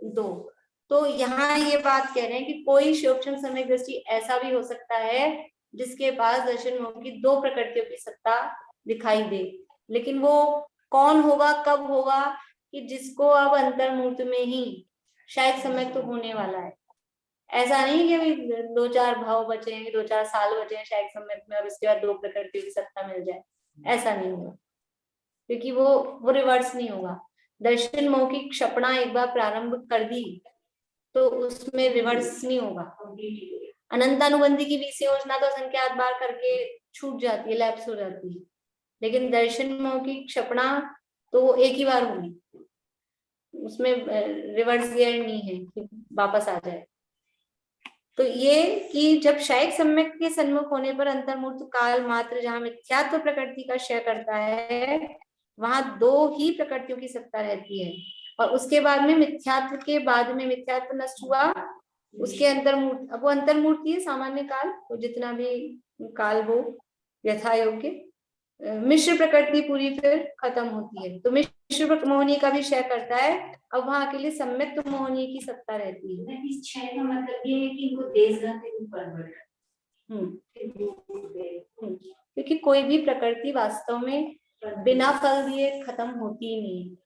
2। तो यहाँ ये बात कह रहे हैं कि कोई सूक्ष्म सम्यक दृष्टि ऐसा भी हो सकता है जिसके पास दर्शन मोह की 2 प्रकृतियों की सत्ता दिखाई दे, लेकिन वो कौन होगा, कब होगा, कि जिसको अब अंतर्मूर्त में ही शायद सम्यक तो होने वाला है। ऐसा नहीं कि अभी 2-4 भाव बचे हैं, 2-4 साल बचे हैं शायद सम्यक में और उसके बाद 2 प्रकृतियों की सत्ता मिल जाए, ऐसा नहीं होगा, क्योंकि वो रिवर्स नहीं होगा। दर्शन मोह की क्षपणा एक बार प्रारंभ कर दी तो उसमें रिवर्स नहीं होगा। अनंतानुबंधी की विषय योजना तो असंख्यात बार करके छूट जाती है, लैप्स हो जाती है, लेकिन दर्शन मोह की क्षपणा तो वो एक ही बार होगी, उसमें रिवर्स गियर नहीं है कि वापस आ जाए। तो ये कि जब क्षयिक सम्यक के सन्मुख होने पर अंतर्मूर्त काल मात्र जहां मिथ्यात्व प्रकृति का क्षय करता है वहां 2 ही प्रकृतियों की सत्ता रहती है, और उसके बाद में मिथ्यात्व के बाद में मिथ्यात्व नष्ट हुआ, उसके अंतर्मूर्त, अब वो अंतर्मूर्ति है सामान्य काल, तो जितना भी काल वो यथा योग्य, मिश्र प्रकृति पूरी फिर खत्म होती है, तो मिश्र मोहनी का भी क्षय करता है। अब वहां के लिए सम्यक मोहनी की सत्ता रहती है। इस क्षय का मतलब ये है कि इनको देशघाती रूप कन्वर्ट क्योंकि कोई भी प्रकृति वास्तव में बिना फल दिए खत्म होती ही नहीं।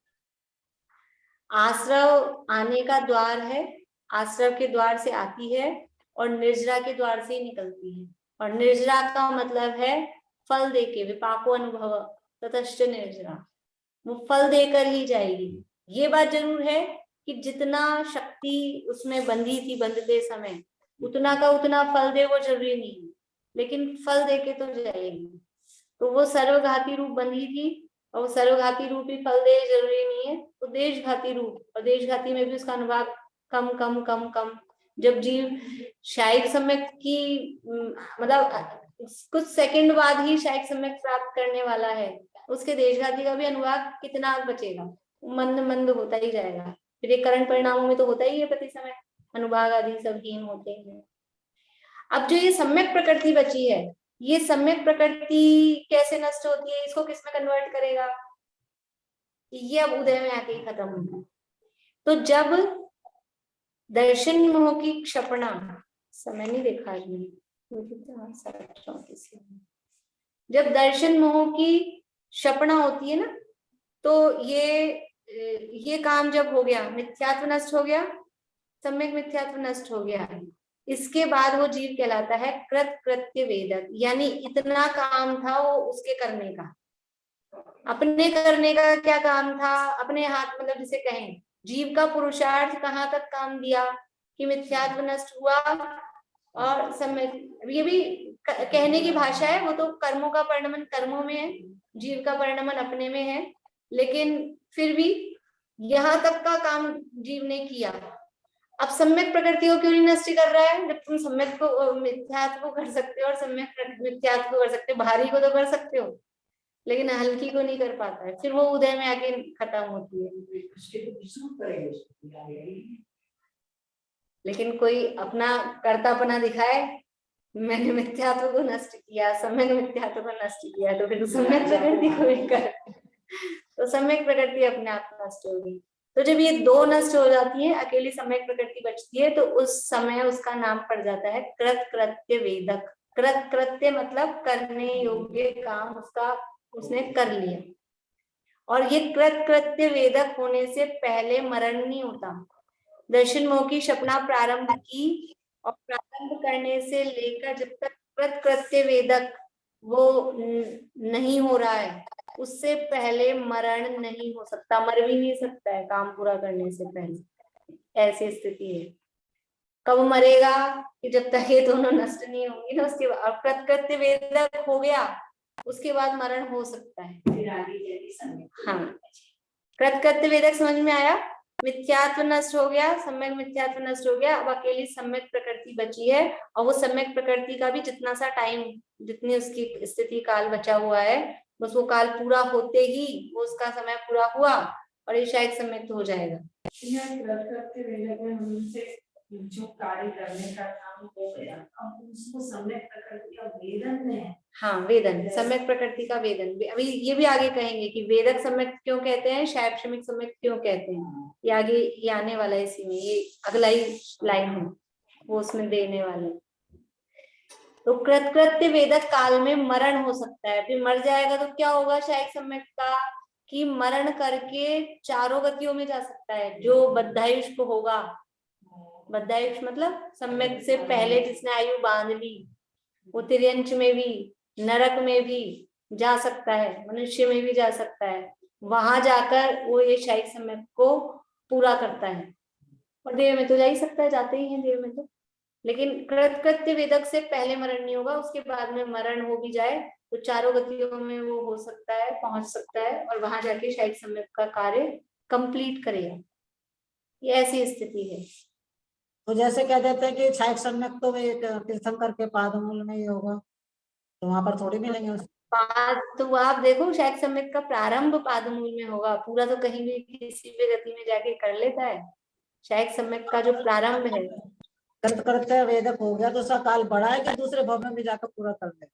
आश्रव आने का द्वार है, आश्रव के द्वार से आती है और निर्जरा के द्वार से ही निकलती है, और निर्जरा का मतलब है फल देके, विपाको अनुभव ततश्च निर्जरा, वो फल देकर ही जाएगी। ये बात जरूर है कि जितना शक्ति उसमें बंधी थी बंधते समय, उतना का उतना फल दे वो जरूरी नहीं है, लेकिन फल देके तो जाएगी। तो वो सर्वघाती रूप बंधी थी और वो सर्वघाती रूप ही फल दे जरूरी नहीं है, तो देशघाती रूप, और देशघाती में भी उसका अनुभाग कम कम कम कम। जब जीव शायिक सम्यक की मतलब कुछ सेकंड बाद ही शायिक सम्यक प्राप्त करने वाला है, उसके देशघाती का भी अनुभाग कितना बचेगा, मंद मंद होता ही जाएगा। फिर ये करण परिणामों में तो होता ही है, प्रति समय अनुभाग आदि सब हीन होते हैं। अब जो ये सम्यक प्रकृति बची है, ये सम्यक प्रकृति कैसे नष्ट होती है, इसको किसमें कन्वर्ट करेगा, ये अब उदय में आके ही खत्म होगा। तो जब दर्शन मोह की क्षपणा, समय नहीं देखा आज मैंने, जब दर्शन मोह की क्षपणा होती है ना, तो ये काम जब हो गया, मिथ्यात्व नष्ट हो गया, सम्यक मिथ्यात्व नष्ट हो गया, इसके बाद वो जीव कहलाता है कृत कृत्य वेदक, यानी इतना काम था वो उसके करने का। अपने करने का क्या काम था, अपने हाथ, मतलब जिसे कहें जीव का पुरुषार्थ कहाँ तक काम दिया कि मिथ्यात्व नष्ट हुआ, और सम्यक, ये भी कहने की भाषा है, वो तो कर्मों का परिणमन कर्मों में है, जीव का परिणमन अपने में है, लेकिन फिर भी यहाँ तक का काम जीव ने किया। अब सम्यक प्रकृति को क्यों नहीं नष्ट कर रहा है, जब तुम सम्यक को मिथ्यात्व को कर सकते हो और सम्यक मिथ्यात्व को कर सकते हो, भारी को तो कर सकते हो लेकिन हल्की को नहीं कर पाता है, फिर वो उदय में आके खत्म होती है। लेकिन कोई अपना कर्तापना दिखाए, मैंने मिथ्यात्व को नष्ट किया, सम्यक मिथ्यात्व को नष्ट किया, तो फिर सम्यक प्रकृति को भी कर तो सम्यक प्रकृति अपने आप नष्ट होगी। तो जब ये दो नष्ट हो जाती है, अकेली सम्यक प्रकृति बचती है, तो उस समय उसका नाम पड़ जाता है कृत कृत्य वेदक। कृत कृत्य मतलब करने योग्य काम उसका उसने कर लिया। और ये कृत कृत्य वेदक होने से पहले मरण नहीं होता। दर्शन मोह की सपना प्रारंभ की और प्रारंभ करने से लेकर जब तक कृत कृत्य वेदक वो नहीं हो रहा है, उससे पहले मरण नहीं हो सकता, मर भी नहीं सकता है काम पूरा करने से पहले। ऐसी स्थिति है। कब मरेगा कि जब तक ये दोनों नष्ट नहीं होंगी ना, उसके बाद कृत कृत्य वेदक हो गया, उसके बाद मरण हो सकता है। फिर आगे जाके समय। हाँ, कृत कृत्य वेदक समझ में आया। मिथ्यात्व नष्ट हो गया, सम्यक मिथ्यात्व नष्ट हो गया, अब अकेली सम्यक प्रकृति बची है। और वो सम्यक प्रकृति का भी जितना सा टाइम, जितनी उसकी स्थिति काल बचा हुआ है, बस वो काल पूरा होते ही वो उसका समय पूरा हुआ और ये शायद सम्यक हो जाएगा। करते वेदक में हमसे जो कार्य करने का काम हो गया, अब उसको सम्यक प्रकृति का वेदन में है। हाँ, वेदन, सम्यक प्रकृति का वेदन। अभी ये भी आगे कहेंगे कि वेदक सम्यक क्यों कहते हैं, शैक्षणिक सम्यक क्यों कहते हैं। ये आगे ये आने वाला है, इसी में ये अगला ही लाइन है वो उसमें देने वाले। तो कृत्य वेदक काल में मरण हो सकता है। फिर मर जाएगा तो क्या होगा शायद सम्यक का, कि मरण करके चारों गतियों में जा सकता है। जो बद्धायुष को होगा, बद्धायुष मतलब सम्यक से पहले जिसने आयु बांध ली, वो तिर्यंच में भी, नरक में भी जा सकता है, मनुष्य में भी जा सकता है। वहां जाकर वो ये शायद सम्यक को पूरा करता है। और देव में तो जा ही सकता है, जाते ही हैं देव में तो। लेकिन कृत्य वेदक से पहले मरण नहीं होगा, उसके बाद में मरण हो भी जाए तो चारों गतियों में वो हो सकता है, पहुंच सकता है, और वहां जाके शायद सम्यक का कार्य कंप्लीट करेगा। ये ऐसी स्थिति है। तो जैसे कह देते हैं कि क्षायक सम्यक तो एक तीर्थंकर के पादमूल में ही होगा, तो वहां पर थोड़ी मिलेंगे उसको। तो आप देखो शायद सम्यक का प्रारंभ पादमूल में होगा, पूरा तो कहीं भी किसी भी गति में जाके कर लेता है। शायद सम्यक का जो प्रारंभ है, कृत कृत्य वेदक हो गया तो उसका काल बढ़ा है कि दूसरे भव में भी जाकर पूरा कर ले।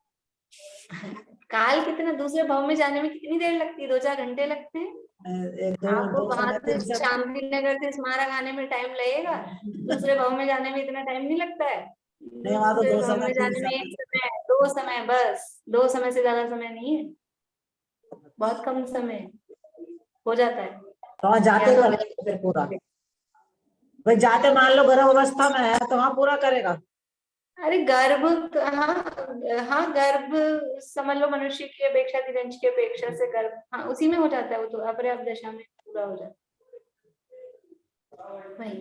काल कितना, दूसरे भव में जाने में कितनी देर लगती है, 2-4 घंटे लगते हैं। एक दो आपको दो वहां समय से शांति नगर से स्मारक आने में टाइम लगेगा, दूसरे भव में जाने में इतना टाइम नहीं लगता है। नहीं, वहां तो दूसरे 2 भव समय में 3 जाने में समय 1 समय, 2 समय, बस 2 समय से ज्यादा समय नहीं है, बहुत कम समय हो जाता है। तो वहां जाते कर लेंगे फिर पूरा। भाई जाते मान लो गर्भ अवस्था में है तो वहां पूरा करेगा। अरे गर्भ, हाँ हाँ, गर्भ समझ लो मनुष्य की अपेक्षा, तिरंज की अपेक्षा से गर्भ, हाँ उसी में हो जाता है, वो तो अपर्याप्त दशा में पूरा हो जाता है। वही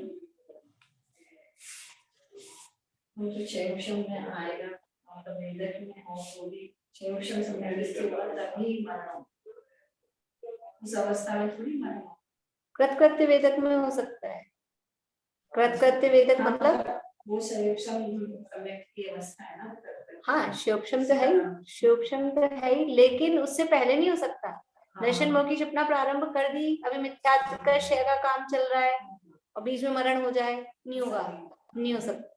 मुझे क्षयक्षम में आएगा और वेदक में हो तो भी क्षयक्षम समय के बाद तभी मरण, उस अवस्था में थोड़ी मरण। कृत्य वेदक में हो सकता है। कृत्य वेदक मतलब वो क्षयक्षम समय की अवस्था है ना। हाँ, शिवक्षम तो है ही, शिवक्षम तो है ही, लेकिन उससे पहले नहीं हो सकता। दर्शन मोह की सपना प्रारंभ कर दी, अभी मिथ्यात्व का क्षय का काम चल रहा है और बीच में मरण हो जाए, नहीं होगा, नहीं हो सकता।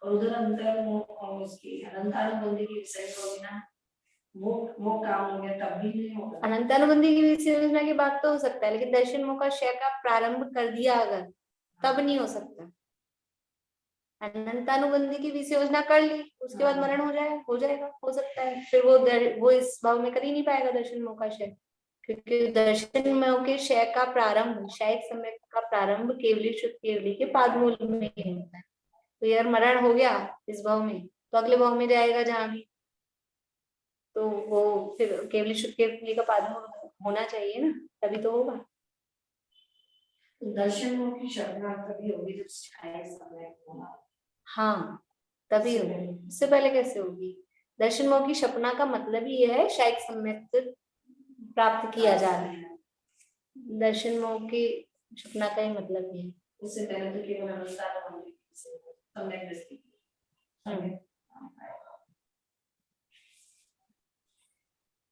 और उधर अंतर उसकी अनंतानुबंधी की विषय होगी ना, वो काम हो गया तब भी नहीं होगा। अनंतानुबंधी की विषय योजना की बात तो हो सकता है, लेकिन दर्शन मोह का क्षय का प्रारंभ कर दिया अगर, तब नहीं हो सकता। अनंतानुबंधी की विषय योजना कर ली, उसके बाद मरण हो जाएगा, हो सकता है। फिर वो इस भाव में कर ही नहीं पाएगा दर्शन मोह का क्षय, क्योंकि दर्शन मोह के क्षय का प्रारंभ, शायद समय का प्रारंभ केवली शुद्ध केवली के पादमूल में ही होता है। तो यार मरण हो गया इस भाव में, तो अगले भाव में जाएगा जहां भी, तो वो फिर केवली शुद्ध केवली का पादमूल होना चाहिए ना, तभी तो होगा। दर्शन मोह की सपना तभी होगी जब शायद समय होगा। हाँ, तभी होगी, उससे पहले कैसे होगी। दर्शन मोह की सपना का मतलब ही है शायद सम्यक प्राप्त किया जा रहा है। दर्शन मोह की सपना का ही मतलब है। उससे पहले तो केवल अनंतानुबंधी सम्यक दृष्टि।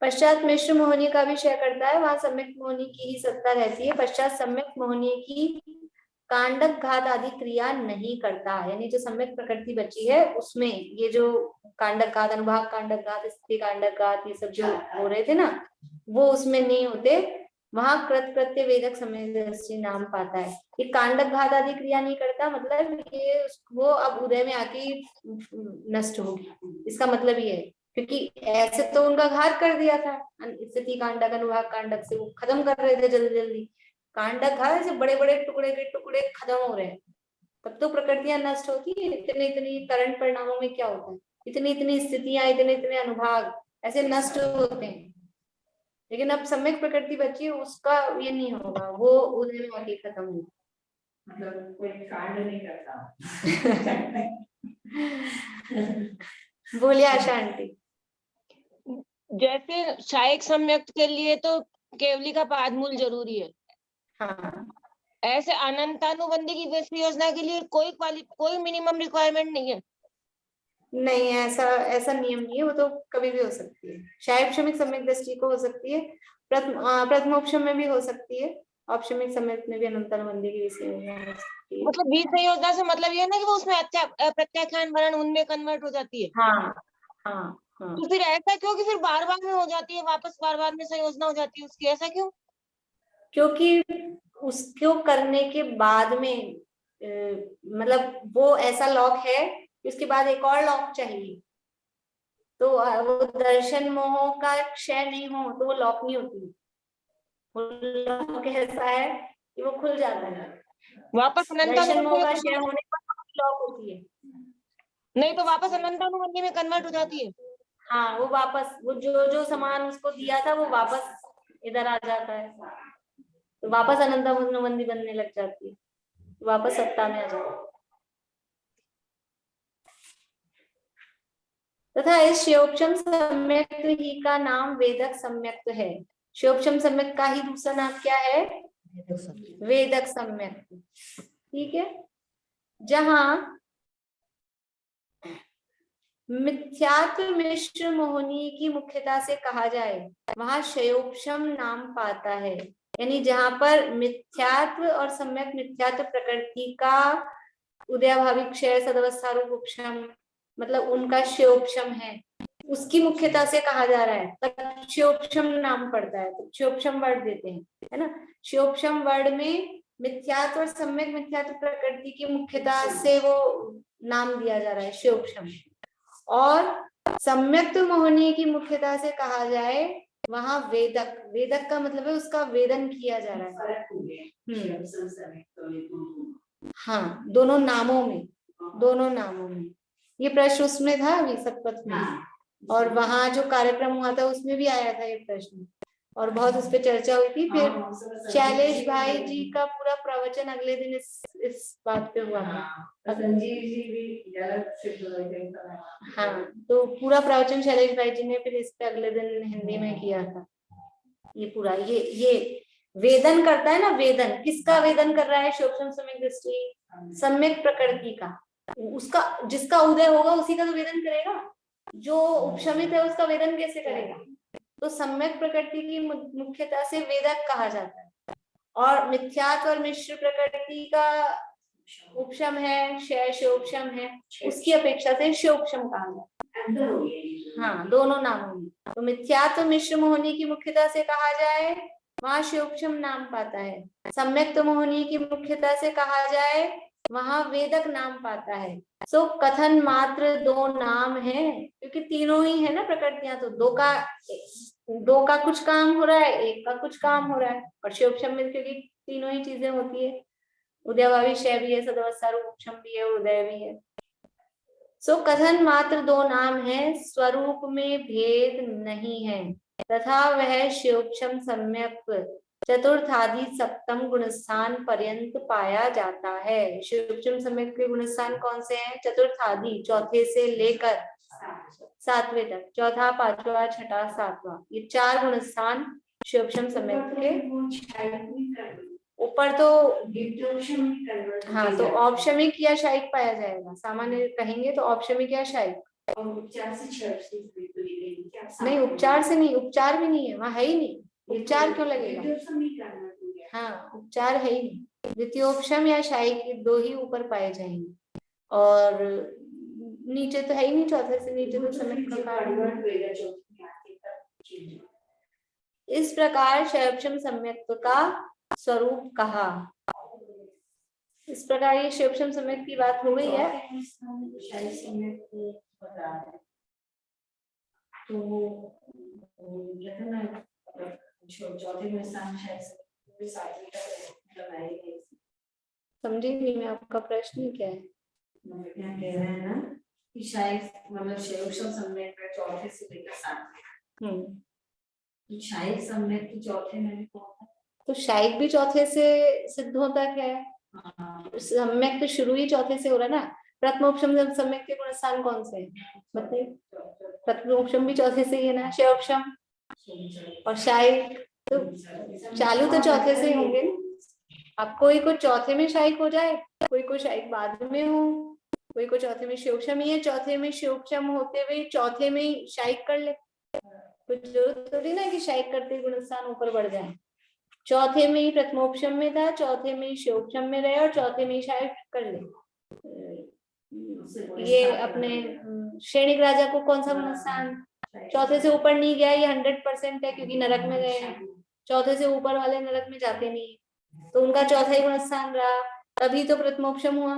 पश्चात मिश्र मोहनी का भी क्षय करता है, वहां सम्यक मोहनी की ही सत्ता रहती है। पश्चात सम्यक मोहनी की कांडक घात आदि क्रिया नहीं करता, यानी जो सम्यक प्रकृति बची है उसमें ये जो कांडक घात, अनुभाग कांडक घात, स्थिति कांडक घात, ये सब जो हो रहे थे ना, वो उसमें नहीं होते, वहां कृत प्रत्यय वेदक सम्यक दृष्टि नाम पाता है। ये कांडक घात आदि क्रिया नहीं करता, मतलब ये वो अब उदय में आके नष्ट होगी, इसका मतलब ये है। क्योंकि ऐसे तो उनका घात कर दिया था, स्थिति कांडक अनुभाग कांडक से वो खत्म कर रहे थे जल्दी जल्दी, कांडक घात ऐसे बड़े बड़े टुकड़े के टुकड़े खत्म हो रहे हैं, तब तो प्रकृतियां नष्ट होती है। इतने इतनी करंट परिणामों में क्या होता है, इतनी इतनी स्थितियां, इतने इतने अनुभाग ऐसे नष्ट होते हैं। लेकिन अब सम्यक प्रकृति बची है, उसका ये नहीं होगा, वो उदय में आके खत्म होगा, मतलब कोई कांड नहीं करता। बोलिए आशा आंटी। जैसे सहायक सम्यक्त के लिए तो केवली का पादमूल जरूरी है, हाँ ऐसे अनंतानुबंधी की विश्व योजना के लिए कोई मिनिमम रिक्वायरमेंट नहीं है। नहीं, ऐसा नियम नहीं है, वो तो कभी भी हो सकती है। शायद श्रमिक सम्यक दृष्टि को हो सकती है, प्रथमोपशम में भी हो सकती है, औपशमिक सम्यक में भी अनंतानुबंधी की विषय योजना हो सकती है। मतलब बीज योजना से मतलब ये है ना कि वो उसमें प्रत्याख्यान वर्ण उनमें कन्वर्ट हो जाती है। हाँ हाँ हाँ। तो फिर ऐसा क्यों कि फिर बार बार में हो जाती है, वापस बार बार में संयोजना हो जाती है उसकी, ऐसा क्यों? क्योंकि उसको करने के बाद में मतलब वो ऐसा लॉक है कि उसके बाद एक और लॉक चाहिए, तो वो दर्शन मोह का क्षय नहीं हो तो वो लॉक नहीं होती, वो लॉक ऐसा है कि वो खुल जाता है। वापस दर्शन मोह का अनंतानुबंधी क्षय होने पर लॉक होती है। नहीं तो वापस अनंतानुबंधी में कन्वर्ट हो जाती है। हाँ, वो वापस वो जो जो सामान उसको दिया था वो वापस इधर आ जाता है, तो वापस अनंतानुबंधी बनने लग जाती है, वापस सत्ता में आ जाती है। तथा इस शिवोपशम सम्यक्त ही का नाम वेदक सम्यक्त है। शिवोपशम सम्यक्त का ही दूसरा नाम क्या है? वेदक सम्यक्त। ठीक है, जहां मिथ्यात्व मिश्र मोहनी की मुख्यता से कहा जाए वहां शयोपशम नाम पाता है। यानी जहां पर मिथ्यात्व और सम्यक मिथ्यात्व प्रकृति का उदयभावी क्षय सदवस्था रूप उपशम, मतलब उनका शयोपशम है, उसकी मुख्यता से कहा जा रहा है, तब शयोपशम नाम पड़ता है, तो शयोपशम वर्ड देते हैं, है ना। शयोपशम वर्ड में मिथ्यात्व और सम्यक मिथ्यात्व प्रकृति की मुख्यता से वो नाम दिया जा रहा है शयोपशम। और सम्यक्त मोहनी की मुख्यता से कहा जाए वहां वेदक, वेदक का मतलब है उसका वेदन किया जा रहा है। हाँ, दोनों नामों में ये प्रश्न उसमें था अभी सतपथ में, और वहां जो कार्यक्रम हुआ था उसमें भी आया था ये प्रश्न, और बहुत उस पर चर्चा हुई थी। फिर शैलेश भाई जी का पूरा प्रवचन अगले दिन इस बात पे हुआ था। संजीव जी भी गलत सिद्ध हो गए। हाँ, तो पूरा प्रवचन शैलेश भाई जी ने फिर इस पे अगले दिन हिंदी में किया था। ये पूरा ये वेदन करता है ना, वेदन किसका वेदन कर रहा है? शोभम सम्यक दृष्टि सम्यक प्रकृति का, उसका जिसका उदय होगा उसी का तो वेदन करेगा, जो उपशमित है उसका वेदन कैसे करेगा? तो सम्यक प्रकृति की मुख्यता से वेदक कहा जाता है, और मिथ्यात्व और मिश्र प्रकृति का उपशम है, शोपशम है, उसकी अपेक्षा से शोपशम कहा जाता है। हाँ, दोनों नामों में। तो मिथ्यात्व मिश्र मोहनी की मुख्यता से कहा जाए वहां शोपशम नाम पाता है, सम्यक्त मोहनी की मुख्यता से कहा जाए वहां वेदक नाम पाता है। सो कथन मात्र दो नाम है, क्योंकि तीनों ही है ना प्रकृतियां, तो दो का कुछ काम हो रहा है, एक का कुछ काम हो रहा है, और शोपशम में क्योंकि तीनों ही चीजें होती है, उदयभावी क्षय भी है, सदवस्था रूप उपशम भी है, उदय भी है। सो कथन मात्र दो नाम है, स्वरूप में भेद नहीं है, तथा वह शिवोपशम सम्यक चतुर्थादि सप्तम गुणस्थान पर्यंत पाया जाता है। शिवोपशम सम्यक के गुणस्थान कौन से हैं? चतुर्थादि, चौथे से लेकर सातवें तक, चौथा पांचवा छठा सातवां, ये चार गुणस्थान शिवोपशम सम्यक के ऊपर तो हाँ, तो औपशमिक या शायिक पाया जाएगा। सामान्य कहेंगे तो औपशमिक या शायिक, नहीं उपचार से नहीं, उपचार भी नहीं है वहाँ, है ही नहीं, उपचार क्यों लगेगा? हाँ, उपचार है ही नहीं, द्वितीयोपशम या शायिक ये दो ही ऊपर पाए जाएंगे, और नीचे तो है ही नहीं, चौथे से नीचे तो समय इस प्रकार क्षयोपशम सम्यक्त्व का स्वरूप कहा। इस प्रकार ये क्षयोपशम सम्यक की बात हो गई है। शायद सम्यक को बता रहे हैं। तो कहते ना चौथे में स्थान शायद लगाए गए। समझी नहीं मैं आपका प्रश्न क्या है। क्या कह रहे हैं ना कि शायद मतलब क्षयोपशम सम्यक का चौथे से लेकर सातवें। शायद सम्यक के चौथे में भी कौन था? तो शायद भी चौथे से सिद्ध होता है। सम्यक तो शुरू ही चौथे से हो रहा है ना। प्रथमोपशम सम्यक के गुण स्थान कौन से हैं बताइए। प्रथमोपशम भी चौथे से ही है ना, क्षयोपशम और शायद तो चालू तो चौथे से ही होंगे। अब कोई को चौथे में शायक हो जाए, कोई को शायक बाद में हो, कोई को चौथे में क्षयोपशम ही है, चौथे में क्षयोपशम होते हुए चौथे में ही शायक कर ले। कुछ जरूरत थोड़ी ना कि शायक करते गुणस्थान ऊपर बढ़ जाए। चौथे में ही प्रथमोपशम में था, चौथे में ही क्षयोपशम में रहे और चौथे में ही शायक कर ले। ये अपने श्रेणिक राजा को कौन सा गुणस्थान चौथे से ऊपर नहीं गया, ये 100% है क्योंकि नरक में गए हैं। चौथे से ऊपर वाले नरक में जाते नहीं, तो उनका चौथा ही गुणस्थान रहा। तभी तो प्रथमोपशम हुआ,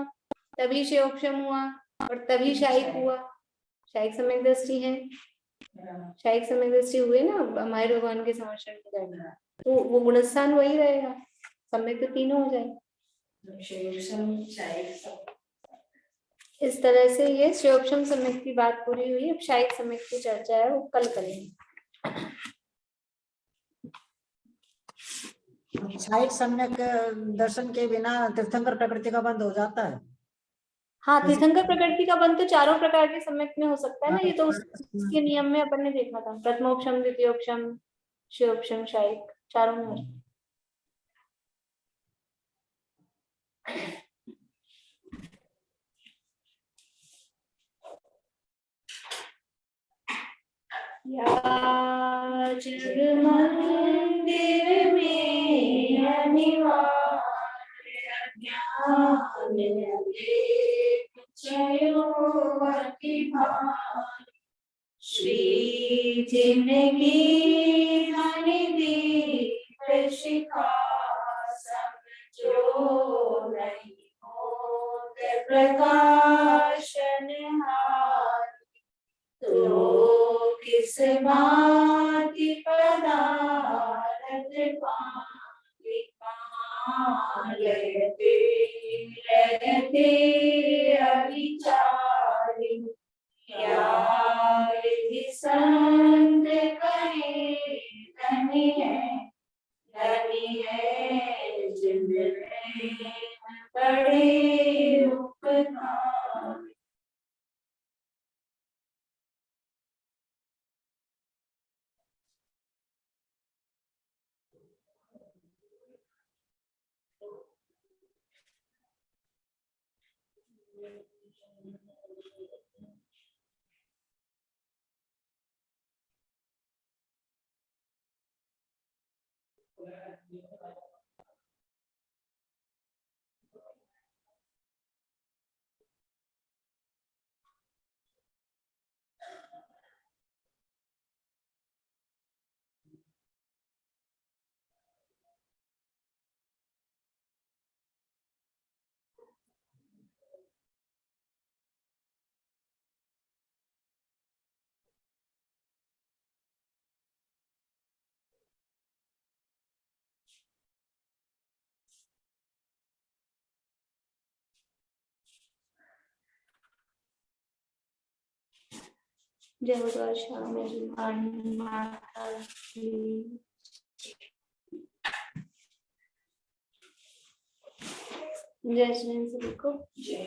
तभी क्षयोपशम हुआ और तभी शायक हुआ। शायक सम्यक दृष्टि है, शायक सम्यक दृष्टि हुए ना हमारे भगवान के समर्षण में जाएगा, तो वो गुणस्थान वही रहेगा। सम्यक तो तीनों हो जाए। इस तरह से ये क्षयोपशम सम्यक की बात पूरी हुई। अब शायक सम्यक की चर्चा है वो कल करेंगे। शायद सम्यक दर्शन के बिना तीर्थंकर प्रकृति का बंद हो जाता है। हाँ, तीर्थंकर प्रकृति का बंध तो चारों प्रकार के सम्यक में हो सकता है ना। ये तो उसके नियम में अपन ने देखा था। प्रथमोपशम, द्वितीयोपशम, क्षयोपशम, शायक चारों में। या जग मंदिर में अनिवार्य ज्ञान श्री जिंदगी धनि दीप शिखा समझो नहीं होत प्रकाशन हार, तो किस भांति पदार्थ पानी कहाँ लेते रहते अविचारी। या विधि संत कहे धनी है जिनमें बड़े उपकार। जय हो द्वारका मेरी माता की। जय श्री सभी को। जय।